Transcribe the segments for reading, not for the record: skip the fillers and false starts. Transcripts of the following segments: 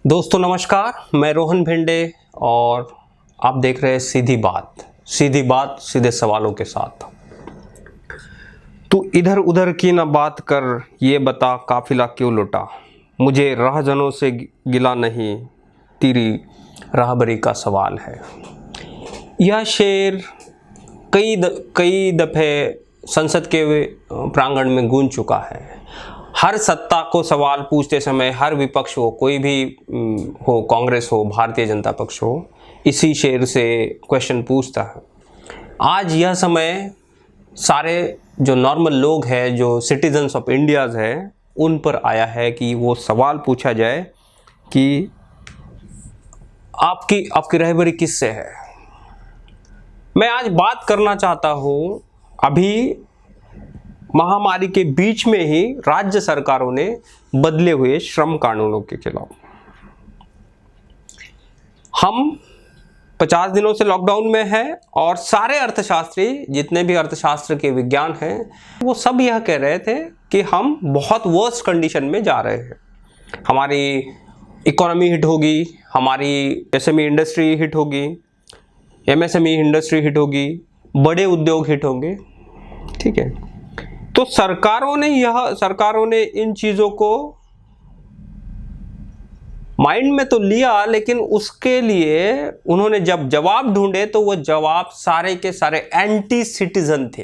दोस्तों नमस्कार, मैं रोहन भिंडे और आप देख रहे हैं सीधी बात सीधे सवालों के साथ। तू इधर उधर की ना बात कर, ये बता काफिला क्यों लुटा। मुझे राहजनों से गिला नहीं, तेरी राहबरी का सवाल है। यह शेर कई दफ़े संसद के प्रांगण में गूंज चुका है। हर सत्ता को सवाल पूछते समय, हर विपक्ष हो, कोई भी हो, कांग्रेस हो, भारतीय जनता पक्ष हो, इसी शेर से क्वेश्चन पूछता है। आज यह समय सारे जो नॉर्मल लोग हैं, जो सिटीजन्स ऑफ इंडियाज़ हैं, उन पर आया है कि वो सवाल पूछा जाए कि आपकी रहबरी किससे है। मैं आज बात करना चाहता हूँ, अभी महामारी के बीच में ही राज्य सरकारों ने बदले हुए श्रम कानूनों के खिलाफ। हम 50 दिनों से लॉकडाउन में हैं और सारे अर्थशास्त्री, जितने भी अर्थशास्त्र के विज्ञान हैं, वो सब यह कह रहे थे कि हम बहुत वर्स्ट कंडीशन में जा रहे हैं। हमारी इकोनॉमी हिट होगी, हमारी एसएमई इंडस्ट्री हिट होगी, एमएसएमई इंडस्ट्री हिट होगी, बड़े उद्योग हिट होंगे। ठीक है, तो सरकारों ने इन चीज़ों को माइंड में तो लिया, लेकिन उसके लिए उन्होंने जब जवाब ढूंढे तो वो जवाब सारे के सारे एंटी सिटीजन थे,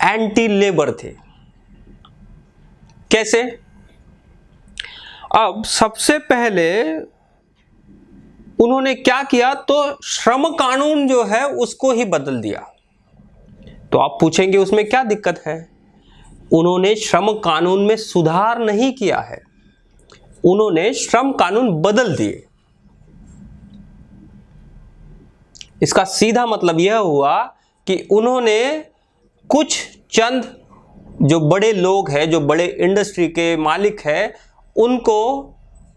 एंटी लेबर थे। कैसे? अब सबसे पहले उन्होंने क्या किया, तो श्रम कानून जो है उसको ही बदल दिया। तो आप पूछेंगे उसमें क्या दिक्कत है? उन्होंने श्रम कानून में सुधार नहीं किया है, उन्होंने श्रम कानून बदल दिए। इसका सीधा मतलब यह हुआ कि उन्होंने कुछ चंद जो बड़े लोग हैं, जो बड़े इंडस्ट्री के मालिक हैं, उनको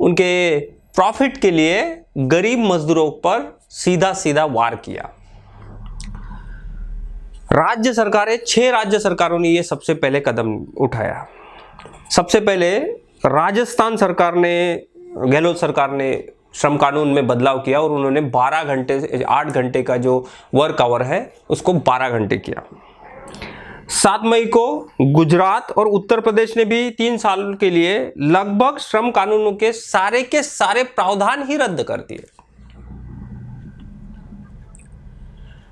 उनके प्रॉफिट के लिए गरीब मजदूरों पर सीधा सीधा वार किया। राज्य सरकारें, 6 राज्य सरकारों ने ये सबसे पहले कदम उठाया। सबसे पहले राजस्थान सरकार ने, गहलोत सरकार ने श्रम कानून में बदलाव किया और उन्होंने 8 घंटे का जो वर्क आवर है उसको 12 घंटे किया। 7 मई को गुजरात और उत्तर प्रदेश ने भी 3 साल के लिए लगभग श्रम कानूनों के सारे प्रावधान ही रद्द कर दिए।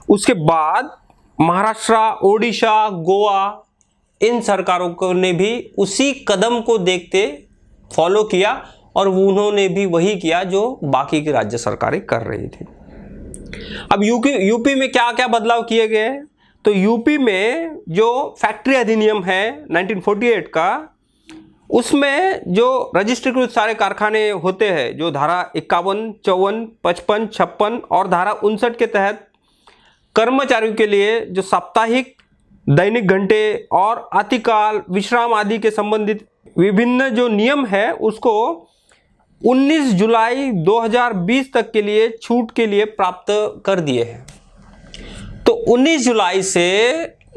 उसके बाद महाराष्ट्र, ओडिशा, गोवा, इन सरकारों ने भी उसी कदम को देखते फॉलो किया और उन्होंने भी वही किया जो बाकी की राज्य सरकारें कर रही थी। अब यूपी में क्या क्या बदलाव किए गए? तो यूपी में जो फैक्ट्री अधिनियम है 1948 का, उसमें जो रजिस्ट्रीकृत सारे कारखाने होते हैं, जो धारा 51, 54, 55, 56 और धारा 59 के तहत कर्मचारियों के लिए जो साप्ताहिक, दैनिक घंटे और अतिकाल, विश्राम आदि के संबंधित विभिन्न जो नियम है, उसको 19 जुलाई 2020 तक के लिए छूट के लिए प्राप्त कर दिए हैं। तो 19 जुलाई से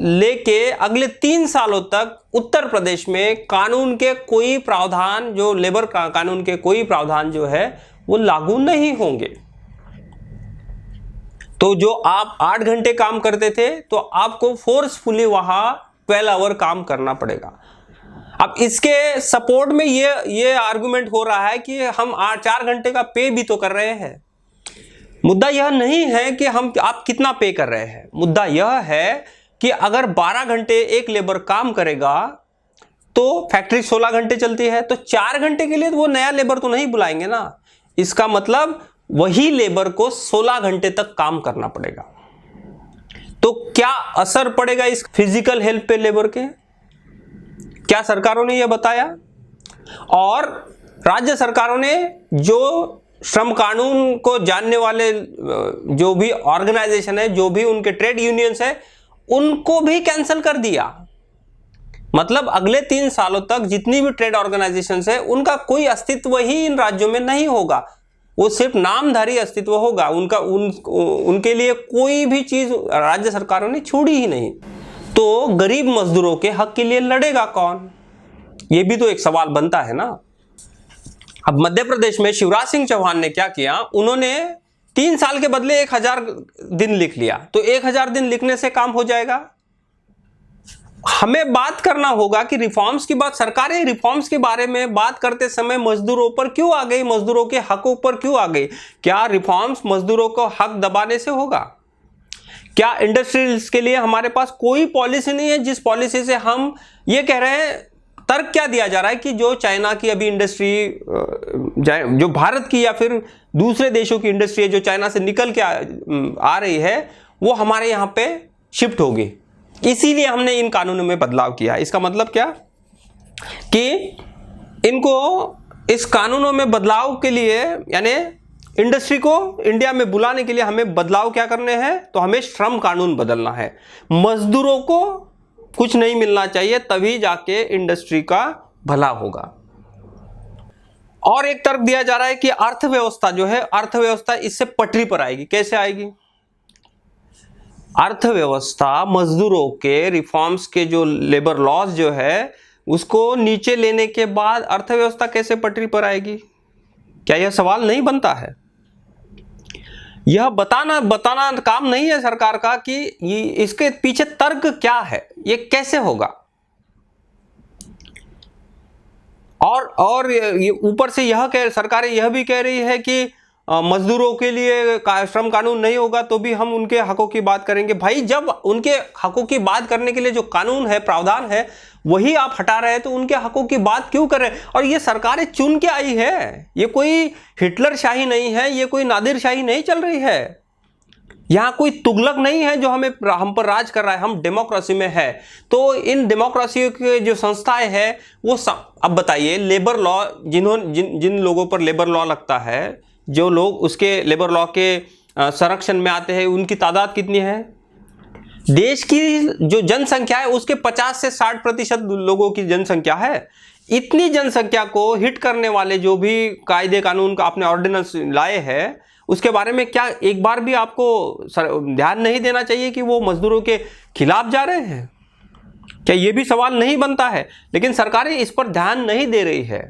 लेके अगले 3 सालों तक उत्तर प्रदेश में कानून के कोई प्रावधान, जो लेबर कानून के कोई प्रावधान जो है वो लागू नहीं होंगे। तो जो आप 8 घंटे काम करते थे, तो आपको फोर्सफुली वहां 12 आवर काम करना पड़ेगा। अब इसके सपोर्ट में ये आर्गुमेंट हो रहा है कि हम 4 घंटे का पे भी तो कर रहे हैं। मुद्दा यह नहीं है कि आप कितना पे कर रहे हैं, मुद्दा यह है कि अगर 12 घंटे एक लेबर काम करेगा तो फैक्ट्री 16 घंटे चलती है, तो 4 घंटे के लिए तो वो नया लेबर तो नहीं बुलाएंगे ना। इसका मतलब वही लेबर को 16 घंटे तक काम करना पड़ेगा। तो क्या असर पड़ेगा इस फिजिकल हेल्थ पे लेबर के? क्या सरकारों ने यह बताया? और राज्य सरकारों ने जो श्रम कानून को जानने वाले जो भी ऑर्गेनाइजेशन है, जो भी उनके ट्रेड यूनियंस है, उनको भी कैंसिल कर दिया। मतलब अगले 3 सालों तक जितनी भी ट्रेड ऑर्गेनाइजेशंस है, उनका कोई अस्तित्व ही इन राज्यों में नहीं होगा। वो सिर्फ नामधारी अस्तित्व होगा उनका। उनके लिए कोई भी चीज राज्य सरकारों ने छोड़ी ही नहीं। तो गरीब मजदूरों के हक के लिए लड़ेगा कौन? ये भी तो एक सवाल बनता है ना। अब मध्य प्रदेश में शिवराज सिंह चौहान ने क्या किया, उन्होंने 3 साल के बदले 1000 दिन लिख लिया, तो 1000 दिन लिखने से काम हो जाएगा। हमें बात करना होगा कि रिफॉर्म्स की बात, सरकारें रिफॉर्म्स के बारे में बात करते समय मजदूरों पर क्यों आ गई, मजदूरों के हकों पर क्यों आ गई? क्या रिफॉर्म्स मजदूरों को हक दबाने से होगा? क्या इंडस्ट्रीज के लिए हमारे पास कोई पॉलिसी नहीं है जिस पॉलिसी से हम ये कह रहे हैं? तर्क क्या दिया जा रहा है कि जो चाइना की अभी इंडस्ट्री, जो भारत की या फिर दूसरे देशों की इंडस्ट्री है जो चाइना से निकल के आ रही है, वो हमारे यहाँ पे शिफ्ट होगी, इसीलिए हमने इन कानूनों में बदलाव किया। इसका मतलब क्या कि इनको इस कानूनों में बदलाव के लिए, यानी इंडस्ट्री को इंडिया में बुलाने के लिए हमें बदलाव क्या करने हैं? तो हमें श्रम कानून बदलना है। मजदूरों को कुछ नहीं मिलना चाहिए, तभी जाके इंडस्ट्री का भला होगा। और एक तर्क दिया जा रहा है कि अर्थव्यवस्था जो है, अर्थव्यवस्था इससे पटरी पर आएगी। कैसे आएगी? अर्थव्यवस्था मजदूरों के रिफॉर्म्स के जो लेबर लॉज जो है उसको नीचे लेने के बाद अर्थव्यवस्था कैसे पटरी पर आएगी? क्या यह सवाल नहीं बनता है? यह बताना काम नहीं है सरकार का कि इसके पीछे तर्क क्या है, ये कैसे होगा। और ये ऊपर से सरकारें यह भी कह रही है कि मजदूरों के लिए श्रम कानून नहीं होगा तो भी हम उनके हकों की बात करेंगे। भाई, जब उनके हकों की बात करने के लिए जो कानून है, प्रावधान है, वही आप हटा रहे हैं तो उनके हकों की बात क्यों कर रहे हैं? और ये सरकारें चुन के आई है, ये कोई हिटलर शाही नहीं है, ये कोई नादिर शाही नहीं चल रही है, यहाँ कोई तुगलक नहीं है जो हम पर राज कर रहा है। हम डेमोक्रेसी में है। तो इन डेमोक्रेसी के जो संस्थाएं हैं वो अब बताइए, लेबर लॉ जिन लोगों पर लेबर लॉ लगता है, जो लोग उसके लेबर लॉ के संरक्षण में आते हैं, उनकी तादाद कितनी है? देश की जो जनसंख्या है उसके 50 से 60% लोगों की जनसंख्या है। इतनी जनसंख्या को हिट करने वाले जो भी कायदे कानून का आपने ऑर्डिनेंस लाए हैं, उसके बारे में क्या एक बार भी आपको ध्यान नहीं देना चाहिए कि वो मजदूरों के खिलाफ जा रहे हैं? क्या ये भी सवाल नहीं बनता है? लेकिन सरकारें इस पर ध्यान नहीं दे रही है।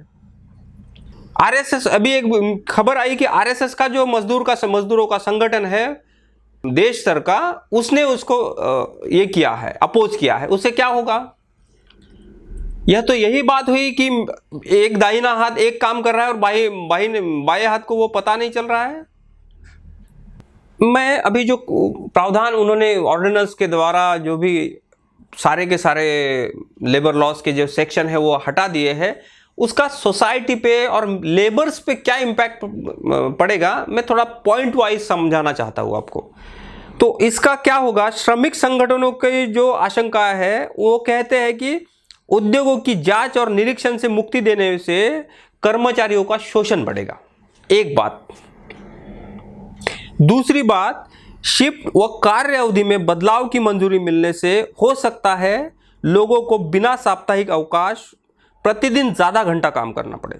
आरएसएस, अभी एक खबर आई कि आरएसएस का जो मजदूरों का संगठन है देश स्तर का, उसने उसको ये किया है, अपोज किया है। उससे क्या होगा? यह तो यही बात हुई कि एक दाहिना हाथ एक काम कर रहा है और बाएं हाथ को वो पता नहीं चल रहा है। मैं अभी जो प्रावधान उन्होंने ऑर्डिनेंस के द्वारा जो भी सारे के सारे लेबर लॉज के जो सेक्शन है वो हटा दिए हैं, उसका सोसाइटी पे और लेबर्स पे क्या इम्पैक्ट पड़ेगा, मैं थोड़ा पॉइंट वाइज समझाना चाहता हूँ आपको। तो इसका क्या होगा? श्रमिक संगठनों की जो आशंका है वो कहते हैं कि उद्योगों की जांच और निरीक्षण से मुक्ति देने से कर्मचारियों का शोषण बढ़ेगा, एक बात। दूसरी बात, शिफ्ट व कार्य अवधि में बदलाव की मंजूरी मिलने से हो सकता है लोगों को बिना साप्ताहिक अवकाश प्रतिदिन ज्यादा घंटा काम करना पड़े।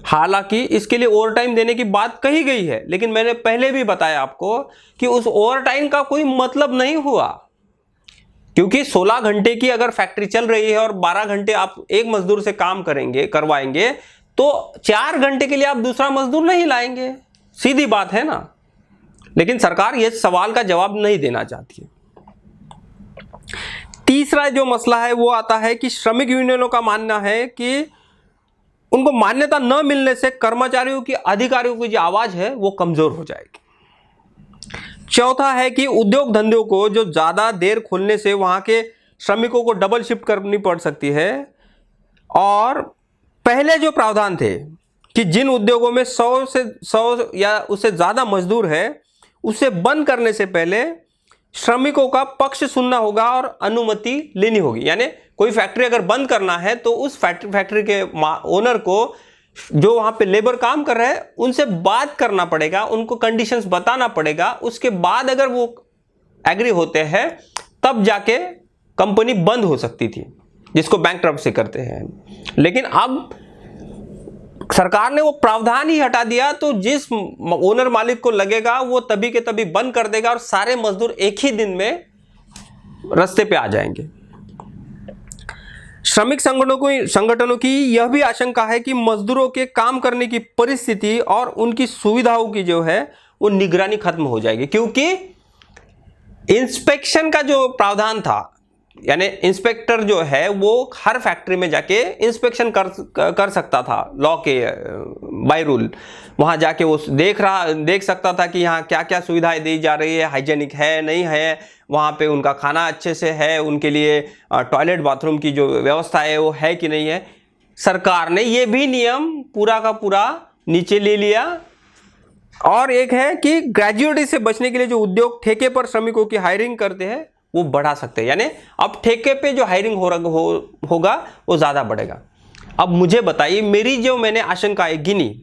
हालांकि इसके लिए ओवर टाइम देने की बात कही गई है, लेकिन मैंने पहले भी बताया आपको कि उस ओवर टाइम का कोई मतलब नहीं हुआ, क्योंकि 16 घंटे की अगर फैक्ट्री चल रही है और 12 घंटे आप एक मजदूर से काम करवाएंगे तो 4 घंटे के लिए आप दूसरा मजदूर नहीं लाएंगे, सीधी बात है ना। लेकिन सरकार ये सवाल का जवाब नहीं देना चाहती है। तीसरा जो मसला है वो आता है कि श्रमिक यूनियनों का मानना है कि उनको मान्यता न मिलने से कर्मचारियों की, अधिकारियों की जो आवाज है वो कमजोर हो जाएगी। चौथा है कि उद्योग धंधों को जो ज्यादा देर खोलने से वहां के श्रमिकों को डबल शिफ्ट करनी पड़ सकती है। और पहले जो प्रावधान थे कि जिन उद्योगों में 100 या उससे ज्यादा मजदूर है, उसे बंद करने से पहले श्रमिकों का पक्ष सुनना होगा और अनुमति लेनी होगी। यानी कोई फैक्ट्री अगर बंद करना है तो उस फैक्ट्री के ओनर को, जो वहां पे लेबर काम कर रहे हैं, उनसे बात करना पड़ेगा, उनको कंडीशंस बताना पड़ेगा। उसके बाद अगर वो एग्री होते हैं तब जाके कंपनी बंद हो सकती थी, जिसको बैंकरप्सी करते हैं। लेकिन अब सरकार ने वो प्रावधान ही हटा दिया, तो जिस ओनर मालिक को लगेगा वो तभी के तभी बंद कर देगा और सारे मजदूर एक ही दिन में रास्ते पे आ जाएंगे। श्रमिक संगठनों की यह भी आशंका है कि मजदूरों के काम करने की परिस्थिति और उनकी सुविधाओं की जो है वो निगरानी खत्म हो जाएगी, क्योंकि इंस्पेक्शन का जो प्रावधान था, यानी इंस्पेक्टर जो है वो हर फैक्ट्री में जाके इंस्पेक्शन कर सकता था, लॉ के बाय रूल वहाँ जाके वो देख सकता था कि यहाँ क्या क्या सुविधाएं दी जा रही है, हाइजेनिक है नहीं है, वहाँ पे उनका खाना अच्छे से है, उनके लिए टॉयलेट बाथरूम की जो व्यवस्था है वो है कि नहीं है। सरकार ने ये भी नियम पूरा का पूरा नीचे ले लिया। और एक है कि ग्रेजुएटी से बचने के लिए जो उद्योग ठेके पर श्रमिकों की हायरिंग करते हैं वो बढ़ा सकते हैं, यानी अब ठेके पे जो हायरिंग होगा वो ज़्यादा बढ़ेगा। अब मुझे बताइए, मेरी जो मैंने आशंकाएं गिनी,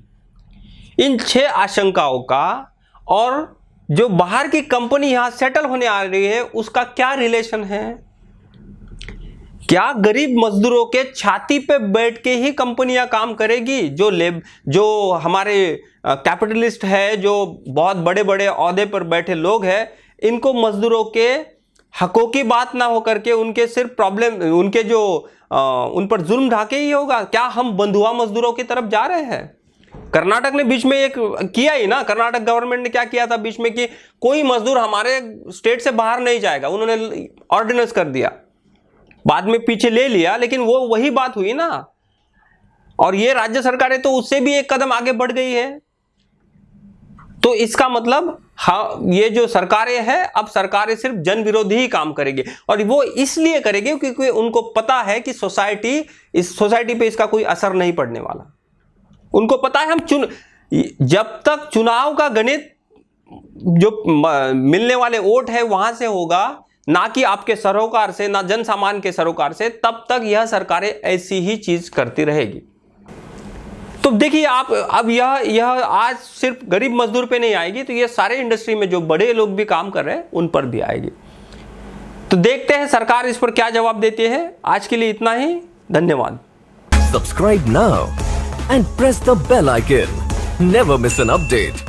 इन 6 आशंकाओं का और जो बाहर की कंपनी यहाँ सेटल होने आ रही है उसका क्या रिलेशन है? क्या गरीब मजदूरों के छाती पे बैठ के ही कंपनियां काम करेगी? जो हमारे कैपिटलिस्ट है, जो बहुत बड़े बड़े ओहदे पर बैठे लोग हैं, इनको मजदूरों के हकों की बात ना हो करके उनके सिर्फ प्रॉब्लम, उनके जो उन पर जुल्म ढाके ही होगा? क्या हम बंधुआ मजदूरों की तरफ जा रहे हैं? कर्नाटक ने बीच में एक किया ही ना, कर्नाटक गवर्नमेंट ने क्या किया था बीच में कि कोई मजदूर हमारे स्टेट से बाहर नहीं जाएगा, उन्होंने ऑर्डिनेंस कर दिया, बाद में पीछे ले लिया, लेकिन वो वही बात हुई ना। और ये राज्य सरकारें तो उससे भी एक कदम आगे बढ़ गई है। तो इसका मतलब हाँ, ये जो सरकारें हैं, अब सरकारें सिर्फ जन विरोधी ही काम करेगी, और वो इसलिए करेगी क्योंकि उनको पता है कि इस सोसाइटी पे इसका कोई असर नहीं पड़ने वाला। उनको पता है जब तक चुनाव का गणित जो मिलने वाले वोट है वहां से होगा, ना कि आपके सरोकार से, ना जन सामान्य के सरोकार से, तब तक यह सरकारें ऐसी ही चीज करती रहेगी। तो देखिए आप, अब यह आज सिर्फ गरीब मजदूर पे नहीं आएगी, तो ये सारे इंडस्ट्री में जो बड़े लोग भी काम कर रहे हैं उन पर भी आएगी। तो देखते हैं सरकार इस पर क्या जवाब देती है। आज के लिए इतना ही, धन्यवाद। Subscribe now and press the bell icon. Never miss an update.